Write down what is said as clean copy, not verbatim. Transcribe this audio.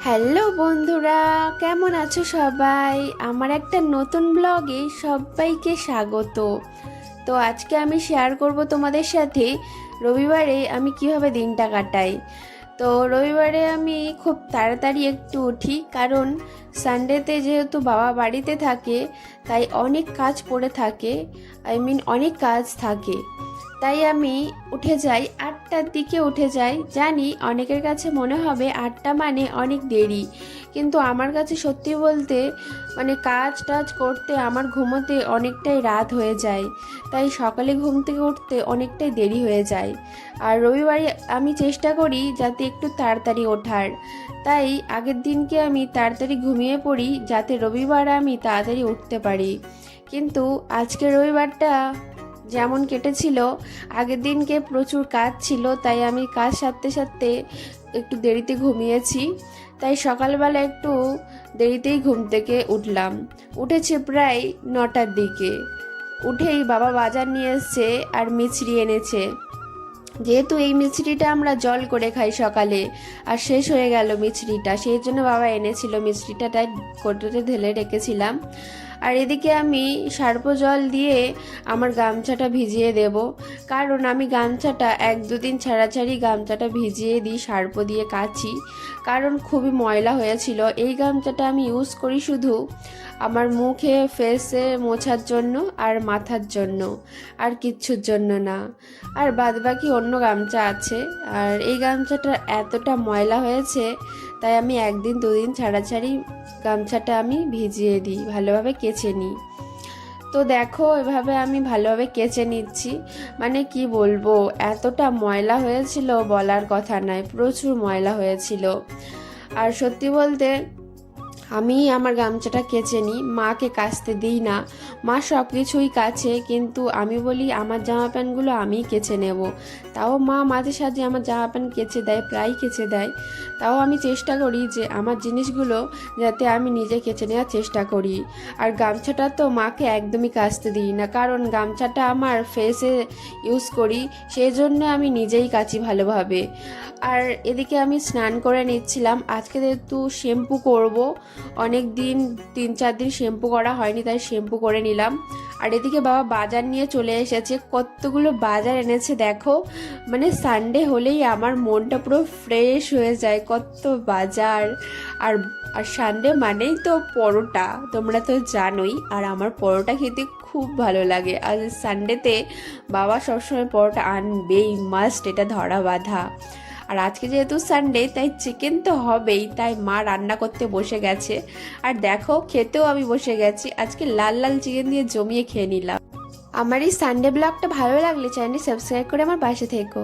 Hello বন্ধুরা, কেমন আছো সবাই? আমার একটা নতুন ব্লগে সবাইকে স্বাগত। তো আজকে আমি শেয়ার করব তোমাদের সাথে রবিবারে আমি কিভাবে দিনটা কাটাই। তো রবিবারে আমি খুব তাড়াতাড়ি একটু উঠি, কারণ সানডেতে যেহেতু বাবা বাড়িতে থাকে তাই অনেক কাজ পড়ে থাকে, অনেক কাজ থাকে। তাই আমি উঠে যাই 8টার দিকে উঠে যাই। জানি অনেকের কাছে মনে হবে 8টা মানে অনেক দেরি, কিন্তু আমার কাছে সত্যি বলতে কাজ টাজ করতে আমার ঘুমোতে অনেকটাই রাত হয়ে যায়, তাই সকালে ঘুম থেকে উঠতে অনেকটাই দেরি হয়ে যায়। আর রবিবারে আমি চেষ্টা করি যাতে একটু তাড়াতাড়ি ওঠার, তাই আগের দিনকে আমি তাড়াতাড়ি ঘুমিয়ে পড়ি যাতে রবিবার আমি তাড়াতাড়ি উঠতে পারি। কিন্তু আজকে রবিবারটা যেমন কেটেছিল, আগের দিনকে প্রচুর কাজ ছিল, তাই আমি কাজ সারতে সারতে একটু দেরিতে ঘুমিয়েছি। তাই সকালবেলা একটু দেরিতেই ঘুম থেকে উঠেছি প্রায় 9টার দিকে। উঠেই বাবা বাজার নিয়ে এসছে আর মিছরি এনেছে। যেহেতু এই মিছরিটা আমরা জল করে খাই সকালে, আর শেষ হয়ে গেল মিছরিটা, সেই জন্য বাবা এনেছিল মিছরিটা, তাই কোটোতে ঢেলে রেখেছিলাম। আর এদিকে আমি সার্প জল দিয়ে আমার গামছাটা ভিজিয়ে দেব, কারণ আমি গামছাটা 1-2 দিন ছাড়াছাড়ি গামছাটা ভিজিয়ে দিই সার্প দিয়ে কাচি, কারণ খুবই ময়লা হয়েছিল। এই গামছাটা আমি ইউজ করি শুধু আমার মুখে ফেসে মোছার জন্য আর মাথার জন্য, আর কিচ্ছুর জন্য না। আর বাদবাকি অন্য গামছা আছে, আর এই গামছাটা এতটা ময়লা হয়েছে তাই আমি 1-2 দিন ছাড়াছাড়ি গামছাটা আমি ভিজিয়ে দিই, ভালোভাবে কেচে নিই। তো দেখো এভাবে আমি ভালোভাবে কেচে নিচ্ছি। কি বলবো, এতটা ময়লা হয়েছিল বলার কথা নয়, প্রচুর ময়লা হয়েছিল। আর সত্যি বলতে আমি আমার গামছাটা কেচে নিই, মাকে কাচতে দিই না। মা সব কিছুই কাচে, কিন্তু আমি বলি আমার জামা প্যান্টগুলো আমিই কেচে নেব। তাও মা মাঝে সাঝে আমার জামা প্যান্ট কেচে দেয়, প্রায় কেচে দেয়। তাও আমি চেষ্টা করি যে আমার জিনিসগুলো যাতে আমি নিজে কেচে নেওয়ার চেষ্টা করি। আর গামছাটা তো মাকে একদমই কাচতে দিই না, কারণ গামছাটা আমার ফেসে ইউজ করি, সেই জন্য আমি নিজেই কাচি ভালোভাবে। আর এদিকে আমি স্নান করে নিচ্ছিলাম, আজকে যেহেতু শ্যাম্পু করব, অনেক দিন 3-4 দিন শ্যাম্পু করা হয়নি, তাই শ্যাম্পু করে নিলাম। আর এদিকে বাবা বাজার নিয়ে চলে এসেছে, কতগুলো বাজার এনেছে দেখো। সানডে হলেই আমার মনটা পুরো ফ্রেশ হয়ে যায়, কত বাজার। আর আর সানডে মানেই তো পরোটা, তোমরা তো জানোই, আর আমার পরোটা খেতে খুব ভালো লাগে। আর সানডেতে বাবা সবসময় পরোটা আনবেই, মাস্ট, এটা ধরা বাঁধা। আর আজকে যেহেতু সানডে তাই চিকেন তো হবেই, তাই মা রান্না করতে বসে গেছে। আর দেখো খেতেও আমি বসে গেছি, আজকে লাল লাল চিকেন দিয়ে জমিয়ে খেয়ে নিলাম। আমার এই সানডে ব্লগটা ভালো লাগলে চ্যানেলটি সাবস্ক্রাইব করে আমার পাশে থেকো।